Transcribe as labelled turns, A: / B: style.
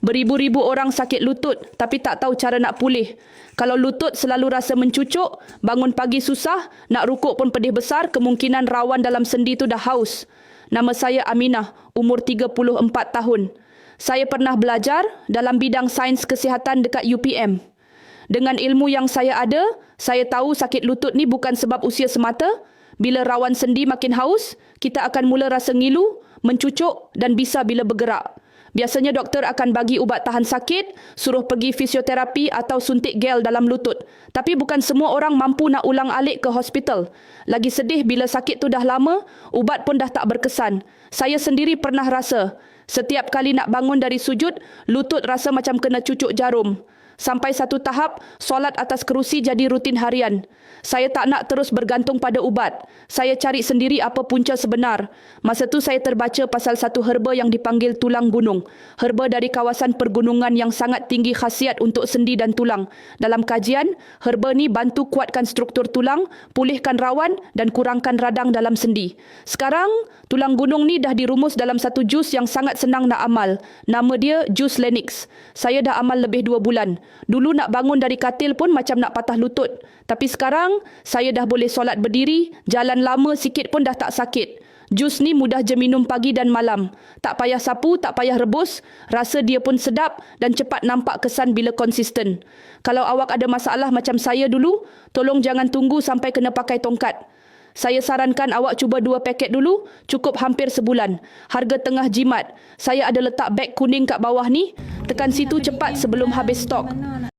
A: Beribu-ribu orang sakit lutut tapi tak tahu cara nak pulih. Kalau lutut selalu rasa mencucuk, bangun pagi susah, nak rukuk pun pedih besar, kemungkinan rawan dalam sendi tu dah haus. Nama saya Aminah, umur 34 tahun. Saya pernah belajar dalam bidang sains kesihatan dekat UPM. Dengan ilmu yang saya ada, saya tahu sakit lutut ni bukan sebab usia semata. Bila rawan sendi makin haus, kita akan mula rasa ngilu, mencucuk dan bisa bila bergerak. Biasanya doktor akan bagi ubat tahan sakit, suruh pergi fisioterapi atau suntik gel dalam lutut. Tapi bukan semua orang mampu nak ulang-alik ke hospital. Lagi sedih bila sakit tu dah lama, ubat pun dah tak berkesan. Saya sendiri pernah rasa, setiap kali nak bangun dari sujud, lutut rasa macam kena cucuk jarum. Sampai satu tahap, solat atas kerusi jadi rutin harian. Saya tak nak terus bergantung pada ubat. Saya cari sendiri apa punca sebenar. Masa tu saya terbaca pasal satu herba yang dipanggil tulang gunung. Herba dari kawasan pergunungan yang sangat tinggi khasiat untuk sendi dan tulang. Dalam kajian, herba ni bantu kuatkan struktur tulang, pulihkan rawan dan kurangkan radang dalam sendi. Sekarang, tulang gunung ni dah dirumus dalam satu jus yang sangat senang nak amal. Nama dia Jus Lenix. Saya dah amal lebih 2 bulan. Dulu nak bangun dari katil pun macam nak patah lutut. Tapi sekarang, saya dah boleh solat berdiri, jalan lama sikit pun dah tak sakit. Jus ni mudah je minum pagi dan malam. Tak payah sapu, tak payah rebus. Rasa dia pun sedap dan cepat nampak kesan bila konsisten. Kalau awak ada masalah macam saya dulu, tolong jangan tunggu sampai kena pakai tongkat. Saya sarankan awak cuba 2 paket dulu, cukup hampir sebulan. Harga tengah jimat. Saya ada letak beg kuning kat bawah ni. Tekan situ cepat sebelum habis stok.